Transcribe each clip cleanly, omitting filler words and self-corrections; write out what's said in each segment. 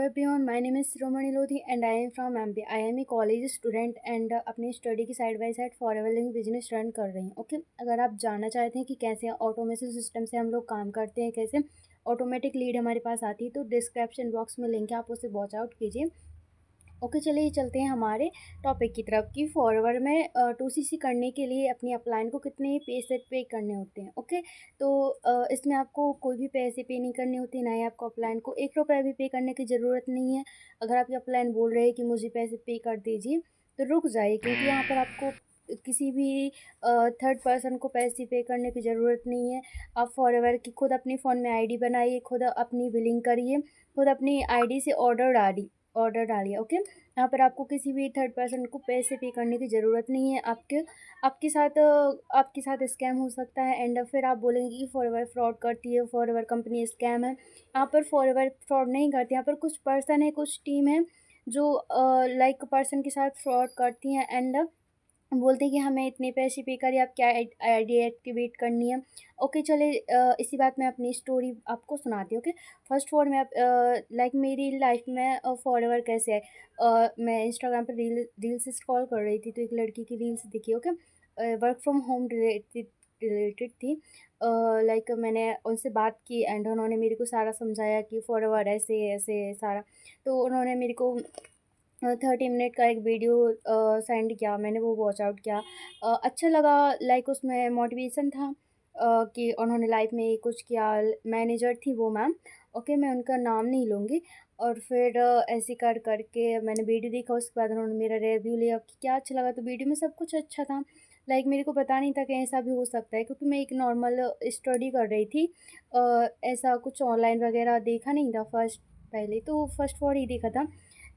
everyone, my name is Shiromani Lodhi and I am from MP. I am a college student and अपनी study की side by side forever link business run कर रही हूँ। Okay, अगर आप जानना चाहते हैं कि कैसे ऑटोमेशन सिस्टम से हम लोग काम करते हैं, कैसे ऑटोमेटिक लीड हमारे पास आती है, तो डिस्क्रिप्शन बॉक्स में लिंक है, आप उसे वॉच आउट कीजिए। ओके, चलिए चलते हैं हमारे टॉपिक की तरफ कि फॉरवर्ड में 2CC करने के लिए अपनी अपलाइन को कितने पैसे पे करने होते हैं। ओके, तो इसमें आपको कोई भी पैसे पे नहीं करने होते, ना ही आपको अपलाइन को 1 रुपया भी पे करने की ज़रूरत नहीं है। अगर आपकी अपलाइन बोल रहे हैं कि मुझे पैसे पे कर दीजिए, तो रुक जाइए, क्योंकि यहाँ पर आपको किसी भी थर्ड पर्सन को पैसे पे करने की ज़रूरत नहीं है। आप फॉरएवर की खुद अपनी फ़ोन में आईडी बनाइए, खुद अपनी बिलिंग करिए, खुद अपनी आईडी से ऑर्डर डालिए। ओके, यहाँ पर आपको किसी भी थर्ड पर्सन को पैसे पे करने की ज़रूरत नहीं है। आपके साथ स्कैम हो सकता है एंड फिर आप बोलेंगे कि फॉरएवर फ्रॉड करती है, फॉरएवर कंपनी स्कैम है। यहाँ पर फॉरएवर फ्रॉड नहीं करती, यहाँ पर कुछ पर्सन है, कुछ टीम है जो लाइक पर्सन के साथ फ्रॉड करती हैं एंड बोलते हैं कि हमें इतने पैसे पे करिए, आप क्या आईडी एक्टिवेट करनी है। ओके, चले इसी बात में अपनी स्टोरी आपको सुनाती हूँ। ओके, फर्स्ट फॉर मैं लाइक मेरी लाइफ में फॉरएवर कैसे है। मैं इंस्टाग्राम पर रील्स स्क्रॉल कर रही थी, तो एक लड़की की रील्स दिखी। Okay, work from home related थी। लाइक मैंने उनसे बात की एंड उन्होंने मेरे को सारा समझाया कि फॉरएवर ऐसे ऐसे सारा। तो उन्होंने मेरे को 30 मिनट का एक वीडियो सेंड किया, मैंने वो वॉच आउट किया। अच्छा लगा, लाइक उसमें मोटिवेशन था कि उन्होंने लाइफ में कुछ किया। मैनेजर थी वो मैम। ओके, मैं उनका नाम नहीं लूँगी। और फिर ऐसे कर करके मैंने वीडियो देखा, उसके बाद उन्होंने मेरा रिव्यू लिया कि क्या अच्छा लगा। तो वीडियो में सब कुछ अच्छा था, लाइक मेरे को पता नहीं था कि ऐसा भी हो सकता है, क्योंकि मैं एक नॉर्मल स्टडी कर रही थी। ऐसा कुछ ऑनलाइन वगैरह देखा नहीं था। पहले तो फर्स्ट फॉर ही देखा था।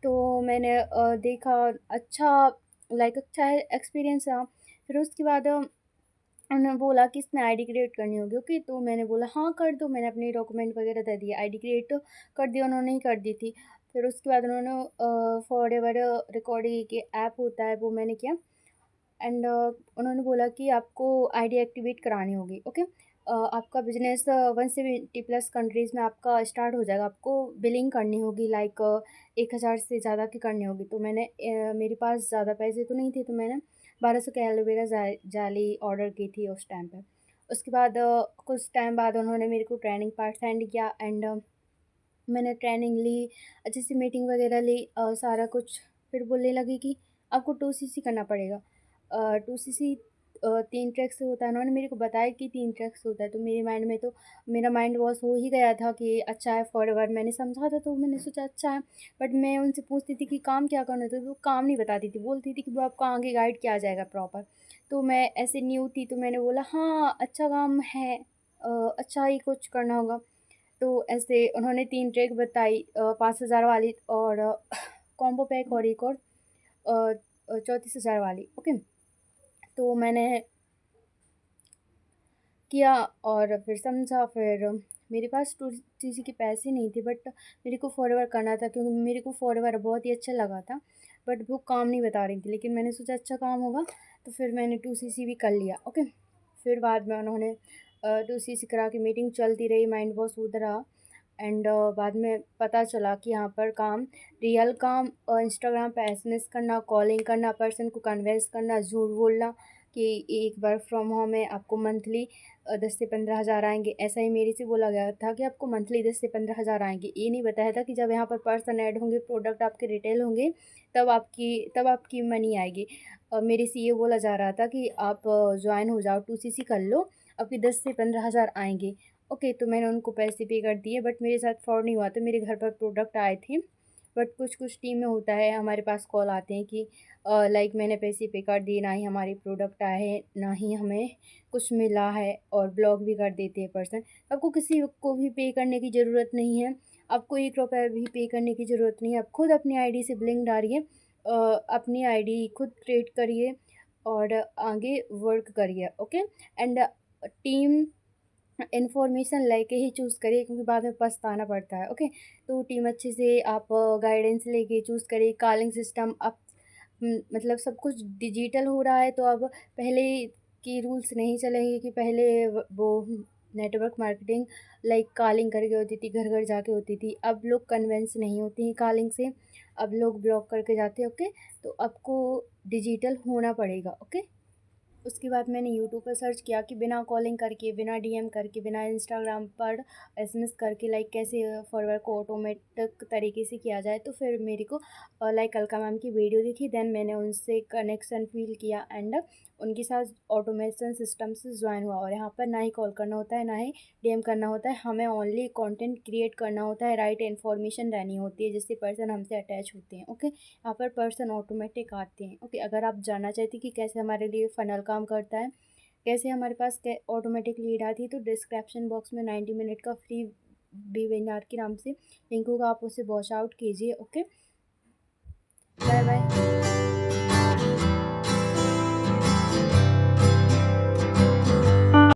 तो मैंने देखा, अच्छा, लाइक अच्छा एक्सपीरियंस रहा। फिर उसके बाद उन्होंने बोला कि इसमें आईडी क्रिएट करनी होगी। ओके, तो मैंने बोला हाँ कर दो। मैंने अपने डॉक्यूमेंट वगैरह दे दिए, आईडी क्रिएट तो कर दी, उन्होंने ही कर दी थी। फिर उसके बाद उन्होंने फॉरएवर रिकॉर्डिंग के ऐप होता है, वो मैंने किया एंड उन्होंने बोला कि आपको आईडी एक्टिवेट करानी होगी। ओके, आपका बिजनेस 170+ कंट्रीज़ में आपका स्टार्ट हो जाएगा। आपको बिलिंग करनी होगी, लाइक 1,000 से ज़्यादा की करनी होगी। तो मेरे पास ज़्यादा पैसे तो नहीं थे, तो मैंने 1200 के एलोवेरा जाली ऑर्डर की थी उस टाइम पर। उसके बाद कुछ टाइम बाद उन्होंने मेरे को ट्रेनिंग पार्ट सेंड किया एंड मैंने ट्रेनिंग ली, अच्छे से मीटिंग वगैरह ली, सारा कुछ। फिर बोलने लगी कि आपको 2CC करना पड़ेगा। 2CC 3 ट्रैक से होता है। उन्होंने मेरे को बताया कि 3 ट्रैक से होता है, तो मेरा माइंड वॉश हो ही गया था कि अच्छा है फॉरएवर। मैंने समझा था, तो मैंने सोचा अच्छा है। बट मैं उनसे पूछती थी कि काम क्या करना था, तो वो काम नहीं बताती थी, बोलती थी कि वो आपको आगे गाइड किया जाएगा प्रॉपर। तो मैं ऐसे न्यू थी, तो मैंने बोला हाँ अच्छा काम है, अच्छा ही कुछ करना होगा। तो ऐसे उन्होंने 3 ट्रैक बताई, 5,000 वाली और कॉम्बो पैक और एक और 34,000 वाली। ओके, तो मैंने किया और फिर समझा। फिर मेरे पास 2CC के पैसे नहीं थे, बट मेरे को फॉरएवर करना था, क्योंकि मेरे को फॉरएवर बहुत ही अच्छा लगा था। बट वो काम नहीं बता रही थी, लेकिन मैंने सोचा अच्छा काम होगा, तो फिर मैंने 2CC भी कर लिया। ओके, फिर बाद में उन्होंने 2CC करा के मीटिंग चलती रही, माइंड वॉश होता रहा एंड बाद में पता चला कि यहाँ पर काम, रियल काम, इंस्टाग्राम पे एसएमएस करना, कॉलिंग करना, पर्सन को कन्वेंस करना, झूठ बोलना कि एक वर्क फ्रॉम होम है, आपको मंथली 10 से 15 हज़ार आएंगे। ऐसा ही मेरे से बोला गया था कि आपको मंथली 10 से 15 हज़ार आएंगे। ये नहीं बताया था कि जब यहाँ पर पर्सन ऐड होंगे, प्रोडक्ट आपके रिटेल होंगे, तब आपकी मनी आएगी। मेरे से ये बोला जा रहा था कि आप ज्वाइन हो जाओ, 2CC कर लो, आपके 10 से 15 हज़ार आएंगे। ओके, तो मैंने उनको पैसे पे कर दिए, बट मेरे साथ फ्रॉड नहीं हुआ था। मेरे घर पर प्रोडक्ट आए थे। बट कुछ कुछ टीम में होता है, हमारे पास कॉल आते हैं कि लाइक मैंने पैसे पे कर दिए, ना ही हमारे प्रोडक्ट आए हैं, ना ही हमें कुछ मिला है, और ब्लॉक भी कर देते हैं पर्सन। आपको किसी को भी पे करने की ज़रूरत नहीं है, आपको 1 रुपया भी पे करने की ज़रूरत नहीं है। आप खुद अपनी आईडी से ब्लिंक डालिए, अपनी आईडी खुद क्रिएट करिए और आगे वर्क करिए। ओके, एंड टीम इन्फॉर्मेशन लेके ही चूज़ करिए, क्योंकि बाद में पछताना पड़ता है। ओके, तो टीम अच्छे से आप गाइडेंस लेके चूज़ करिए। कॉलिंग सिस्टम अब मतलब सब कुछ डिजिटल हो रहा है, तो अब पहले की रूल्स नहीं चलेंगे कि पहले वो नेटवर्क मार्केटिंग लाइक कॉलिंग करके होती थी, घर घर जाके होती थी। अब लोग कन्विंस नहीं होते हैं कॉलिंग से, अब लोग ब्लॉक करके जाते हैं। ओके, तो आपको डिजिटल होना पड़ेगा। ओके, उसके बाद मैंने यूट्यूब पर सर्च किया कि बिना कॉलिंग करके, बिना डीएम करके, बिना इंस्टाग्राम पर एसएमएस करके लाइक कैसे फॉरवर्ड को ऑटोमेटिक तरीके से किया जाए। तो फिर मेरे को लाइक अलका मैम की वीडियो दिखी, देन मैंने उनसे कनेक्शन फील किया एंड उनके साथ ऑटोमेशन सिस्टम से ज्वाइन हुआ। और यहाँ पर ना ही कॉल करना होता है, ना ही डीएम करना होता है, हमें ओनली कंटेंट क्रिएट करना होता है, राइट इन्फॉर्मेशन रहनी होती है जिससे पर्सन हमसे अटैच होते हैं। ओके, यहाँ पर पर्सन ऑटोमेटिक आते हैं। ओके, अगर आप जानना चाहते कि कैसे हमारे लिए फ़नल काम करता है, कैसे हमारे पास ऑटोमेटिक लीड आती है, तो डिस्क्रिप्शन बॉक्स में 90 मिनट का फ्री वेबिनार के नाम से लिंक होगा, आप उसे वॉच आउट कीजिए। Okay, bye bye.